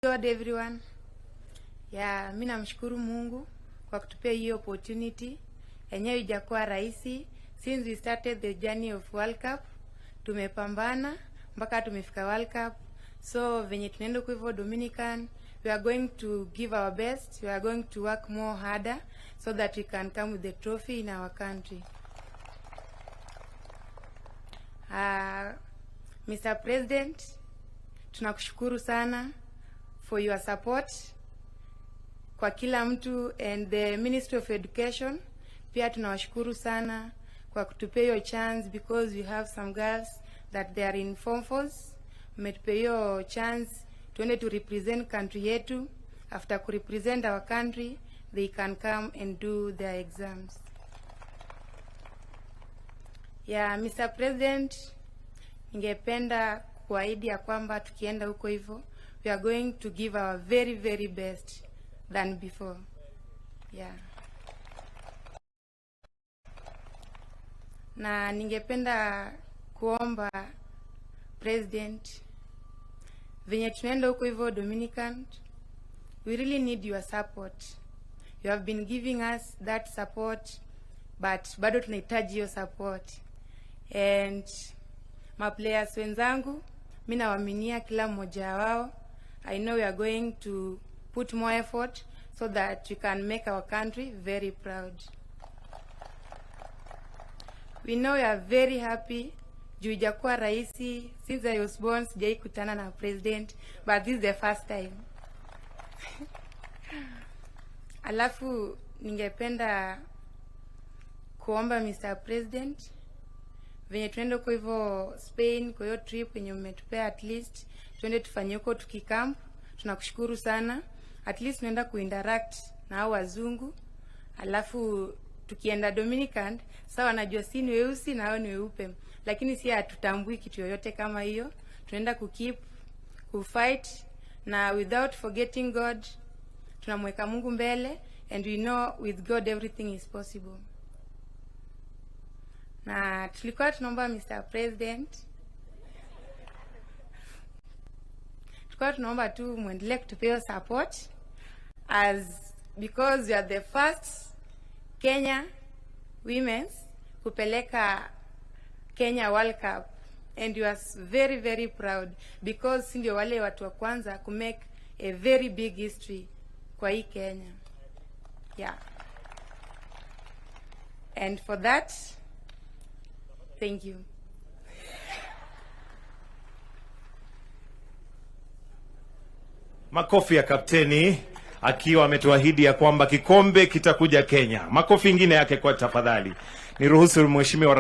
God everyone. Mimi namshukuru Mungu kwa kutupea hiyo opportunity. Yenyewe ijakuwa rahisi. Since we started the journey of World Cup, tumepambana mpaka tumefika World Cup. So venye tunaenda kwa hivyo Dominican, we are going to give our best. We are going to work more harder so that we can come with the trophy in our country. Mr. President, tunakushukuru sana for your support kwa kila mtu, and the Ministry of Education pia tunawashukuru sana kwa kutupea hiyo chance, because we have some girls that they are in Form 4s. Umetupea hiyo chance tuende to represent country yetu. After ku represent our country, they can come and do their exams. Mr. President, ningependa kuahidi ya kwamba tukienda huko hivyo, we are going to give our very very best than before. Na ningependa kuomba President, venye tunaenda huko hivyo Dominican, we really need your support. You have been giving us that support, but bado tunahitaji hiyo support. And my players wenzangu, mimi nawaaminia kila mmoja wao. I know we are going to put more effort so that we can make our country very proud. We know we are very happy. Juu ijakuwa rahisi, since I was born sijai kutana na president, but this is the first time. Alafu ningependa kuomba Mr. President, venye tuende kwa hivyo Spain, kwa hiyo trip yenye umetupea, at least tuende tufanye huko tukicamp. Tunakushukuru sana. At least tunaenda kuinteract na hao wazungu. Alafu tukienda Dominican, sawa najua si ni weusi na hao ni weupe, lakini si hatutambui kitu yoyote kama hiyo. Tunaenda kufight na without forgetting God. Tunamweka Mungu mbele, and we know with God everything is possible. Na tulikuwa tunaomba Mr. President, tulikuwa tunaomba tu muendelee kutupea support, because we are the first Kenya women's kupeleka Kenya World Cup, and we are very very proud, because ndio wale watu wa kwanza ku make a very big history kwa hii Kenya. And for that, thank you. Makofi ya kapteni akiwa ametuahidi ya kwamba kikombe kitakuja Kenya. Makofi ingine yake kwa tafadhali. Niruhusu mheshimiwa